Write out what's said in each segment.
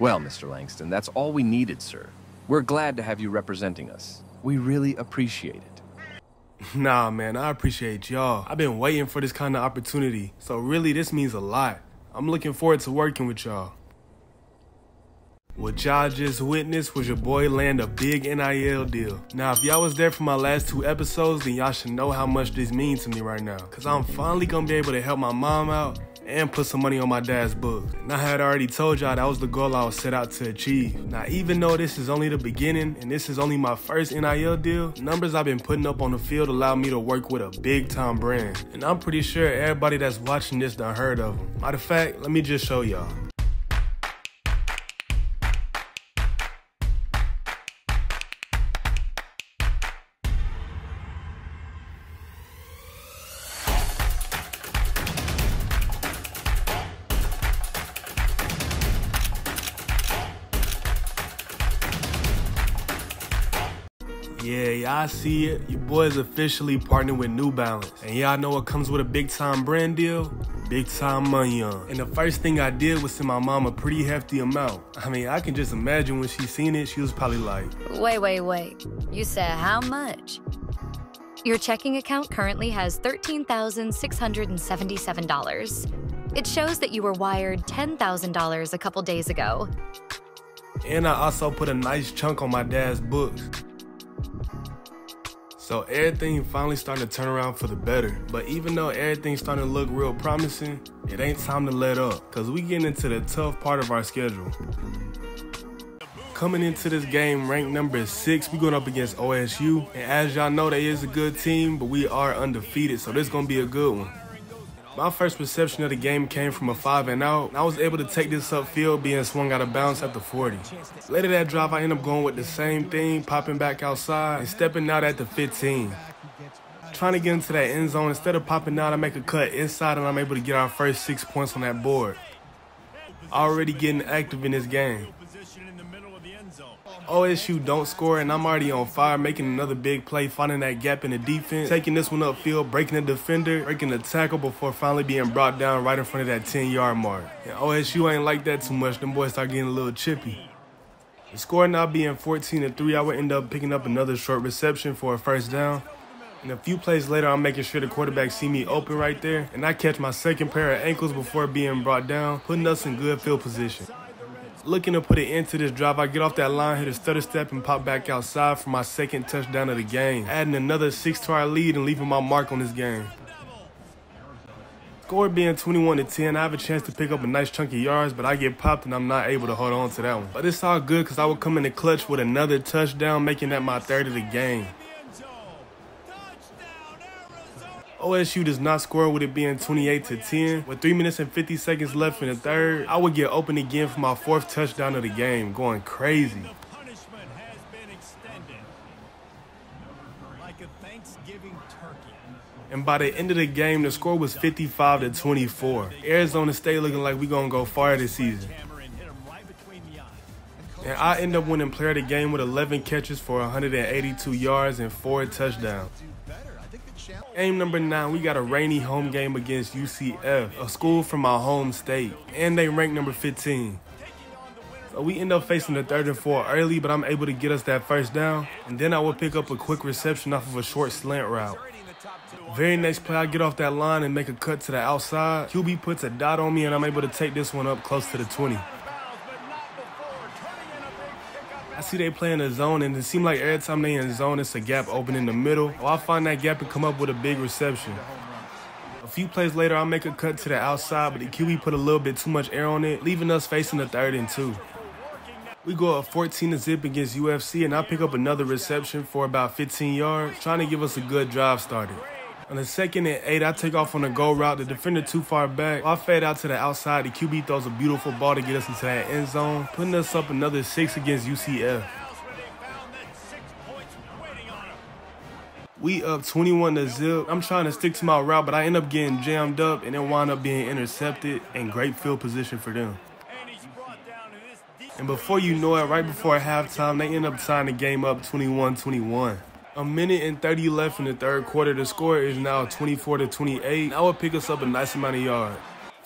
Well, Mr. Langston, that's all we needed, sir. We're glad to have you representing us. We really appreciate it. Nah, man, I appreciate y'all. I've been waiting for this kind of opportunity, so really this means a lot. I'm looking forward to working with y'all. What y'all just witnessed was your boy land a big NIL deal. Now, if y'all was there for my last 2 episodes, then y'all should know how much this means to me right now. Cause I'm finally gonna be able to help my mom out and put some money on my dad's books. And I had already told y'all that was the goal I was set out to achieve. Now, even though this is only the beginning and this is only my first NIL deal, numbers I've been putting up on the field allow me to work with a big time brand. And I'm pretty sure everybody that's watching this done heard of them. Matter of fact, let me just show y'all. Yeah, y'all see it. Your boy's officially partnered with New Balance. And y'all know what comes with a big time brand deal? Big time money on. And the first thing I did was send my mom a pretty hefty amount. I mean, I can just imagine when she seen it, she was probably like, Wait. You said how much? Your checking account currently has $13,677. It shows that you were wired $10,000 a couple days ago. and I also put a nice chunk on my dad's books. So everything finally starting to turn around for the better. But even though everything's starting to look real promising, it ain't time to let up, cause we getting into the tough part of our schedule. Coming into this game ranked number 6, we going up against OSU. And as y'all know, they is a good team, but we are undefeated, so this gonna be a good one. My first reception of the game came from a 5 and out, and I was able to take this upfield being swung out of bounds at the 40. Later that drive, I ended up going with the same thing, popping back outside and stepping out at the 15. Trying to get into that end zone, instead of popping out, I make a cut inside and I'm able to get our first 6 points on that board. Already getting active in this game. OSU don't score and I'm already on fire, making another big play, finding that gap in the defense, taking this one upfield, breaking the defender, breaking the tackle before finally being brought down right in front of that 10-yard mark. And OSU ain't like that too much, them boys start getting a little chippy. The score now being 14-3, I would end up picking up another short reception for a first down. And a few plays later, I'm making sure the quarterback see me open right there, and I catch my second pair of ankles before being brought down, putting us in good field position. Looking to put it into this drive, I get off that line, hit a stutter step, and pop back outside for my second touchdown of the game, adding another 6 to our lead and leaving my mark on this game. Score being 21-10, I have a chance to pick up a nice chunk of yards, but I get popped and I'm not able to hold on to that one. But it's all good because I will come in the clutch with another touchdown, making that my third of the game. OSU does not score with it being 28-10. With 3 minutes and 50 seconds left in the third, I would get open again for my 4th touchdown of the game, going crazy. And by the end of the game, the score was 55-24. Arizona State looking like we gonna go far this season. And I end up winning player of the game with 11 catches for 182 yards and 4 touchdowns. Game number 9, we got a rainy home game against UCF, a school from my home state, and they rank number 15. So we end up facing the 3rd and 4 early, but I'm able to get us that first down, and then I will pick up a quick reception off of a short slant route. Very next play, I get off that line and make a cut to the outside. QB puts a dot on me, and I'm able to take this one up close to the 20. I see they play in the zone, and it seems like every time they in the zone, it's a gap open in the middle. Well, I find that gap and come up with a big reception. A few plays later, I make a cut to the outside, but the QB put a little bit too much air on it, leaving us facing the 3rd and 2. We go up 14-0 against UFC, and I pick up another reception for about 15 yards, trying to give us a good drive started. On the 2nd and 8, I take off on a go route. The defender too far back. I fade out to the outside. The QB throws a beautiful ball to get us into that end zone, putting us up another 6 against UCF. We up 21-0. I'm trying to stick to my route, but I end up getting jammed up and then wind up being intercepted in great field position for them. And before you know it, right before halftime, they end up tying the game up 21-21. A minute and 30 left in the 3rd quarter. The score is now 24-28. That would pick us up a nice amount of yards.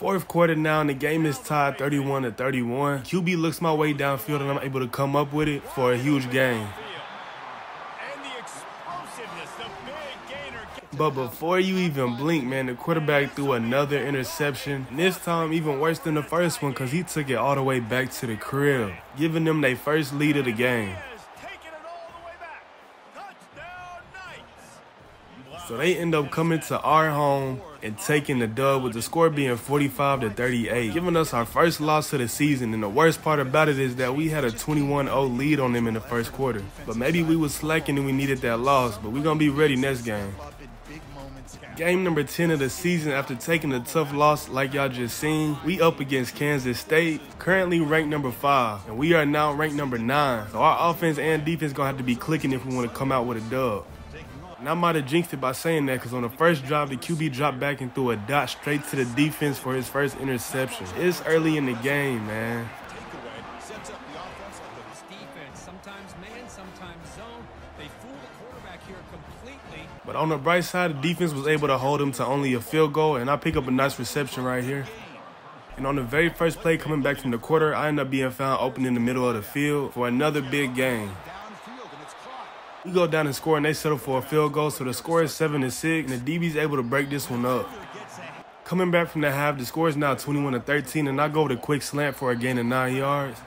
Fourth quarter now, and the game is tied 31-31. QB looks my way downfield, and I'm able to come up with it for a huge gain. But before you even blink, man, the quarterback threw another interception. And this time, even worse than the first one, because he took it all the way back to the crib, giving them their first lead of the game. So they end up coming to our home and taking the dub, with the score being 45-38, giving us our first loss of the season. And the worst part about it is that we had a 21-0 lead on them in the first quarter. But maybe we was slacking and we needed that loss, but we're going to be ready next game. Game number 10 of the season. After taking a tough loss like y'all just seen, we up against Kansas State, currently ranked number 5, and we are now ranked number 9. So our offense and defense going to have to be clicking if we want to come out with a dub. And I might have jinxed it by saying that, because on the first drive, the QB dropped back and threw a dot straight to the defense for his first interception. It's early in the game, man. But on the bright side, the defense was able to hold him to only a field goal, and I pick up a nice reception right here. And on the very first play coming back from the quarter, I end up being found open in the middle of the field for another big gain. We go down and score, and they settle for a field goal, so the score is 7-6, and the DB's able to break this one up. Coming back from the half, the score is now 21-13, and I go with a quick slant for a gain of 9 yards.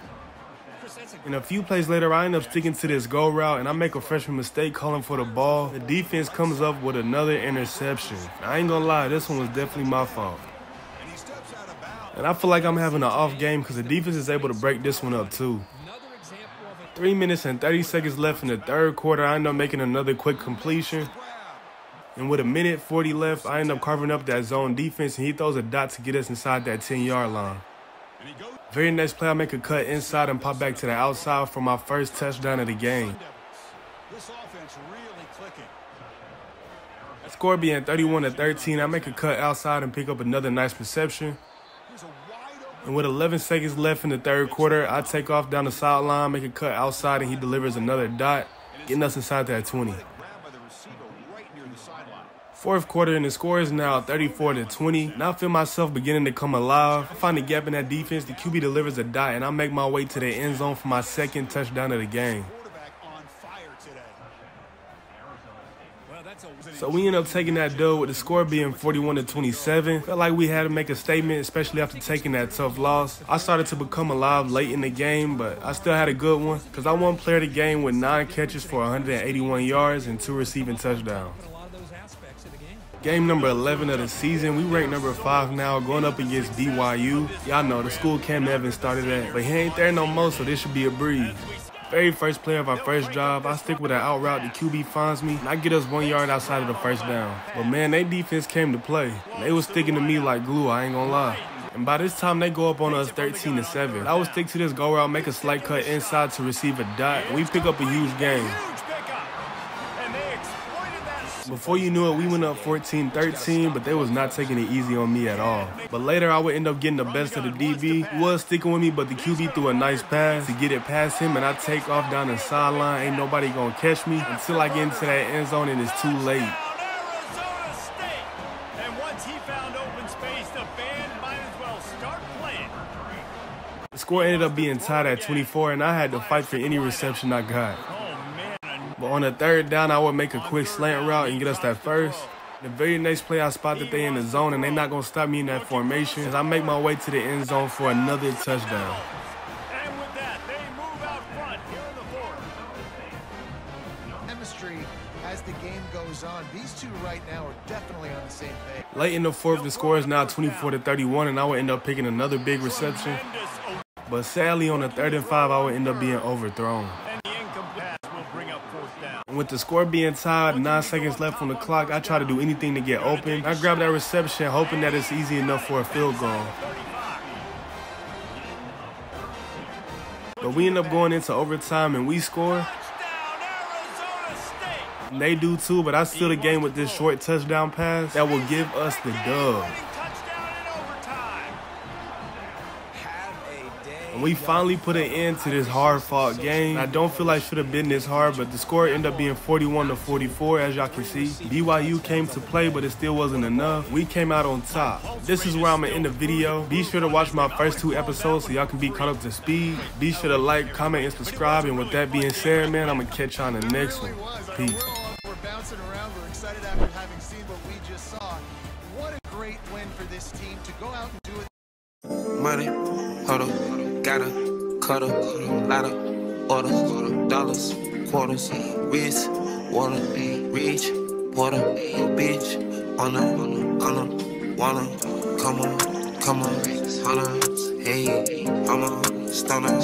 And a few plays later, I end up sticking to this go route, and I make a freshman mistake calling for the ball. The defense comes up with another interception. I ain't gonna lie, this one was definitely my fault. And I feel like I'm having an off game because the defense is able to break this one up too. 3 minutes and 30 seconds left in the third quarter, I end up making another quick completion. And with 1:40 left, I end up carving up that zone defense, and he throws a dot to get us inside that 10-yard line. Very next play, I make a cut inside and pop back to the outside for my first touchdown of the game. Score being 31-13, I make a cut outside and pick up another nice reception. And with 11 seconds left in the third quarter, I take off down the sideline, make a cut outside, and he delivers another dot, getting us inside that 20. Fourth quarter, and the score is now 34-20. And I feel myself beginning to come alive. I find a gap in that defense. The QB delivers a dot, and I make my way to the end zone for my second touchdown of the game. So we end up taking that dub with the score being 41-27. Felt like we had to make a statement, especially after taking that tough loss. I started to become alive late in the game, but I still had a good one because I won player of the game with 9 catches for 181 yards and 2 receiving touchdowns. Game number 11 of the season. We rank number 5 now, going up against BYU. Y'all know the school Cam Evans started at, but he ain't there no more, so this should be a breeze. Very first play of our first drive, I stick with an out route. The QB finds me, and I get us 1 yard outside of the first down. But man, their defense came to play. They was sticking to me like glue, I ain't gonna lie. And by this time, they go up on us 13-7. I would stick to this go route, make a slight cut inside to receive a dot, and we pick up a huge gain. Before you knew it, we went up 14-13, but they was not taking it easy on me at all. But later, I would end up getting the best of the DB. He was sticking with me, but the QB threw a nice pass to get it past him, and I take off down the sideline. Ain't nobody gonna catch me until I get into that end zone, and it's too late. The score ended up being tied at 24, and I had to fight for any reception I got. But on the third down, I would make a quick slant route and get us that first. The very next play, I spot that they in the zone, and they're not going to stop me in that formation as I make my way to the end zone for another touchdown. And with that, they move out front here in the fourth. Chemistry as the game goes on. These two right now are definitely on the same page. Late in the fourth, the score is now 24-31, and I would end up picking another big reception. But sadly, on the 3rd and 5, I would end up being overthrown. And with the score being tied, 9 seconds left on the clock, I try to do anything to get open. I grab that reception, hoping that it's easy enough for a field goal. But we end up going into overtime, and we score. And they do too, but I seal the game with this short touchdown pass that will give us the dub. And we finally put an end to this hard-fought game. I don't feel like it should have been this hard, but the score ended up being 41-44, as y'all can see. BYU came to play, but it still wasn't enough. We came out on top. This is where I'm gonna end the video. Be sure to watch my first 2 episodes so y'all can be caught up to speed. Be sure to like, comment, and subscribe. And with that being said, man, I'm gonna catch y'all in the next one. Peace. We're bouncing around. We're excited after having seen what we just saw. What a great win for this team to go out and do it. Money, huddle, gotta, cuddle, lotta, order, dollars, quarters, wrist, water, reach, water, bitch, on wanna, come on, hunter, hey, I'm a stunner.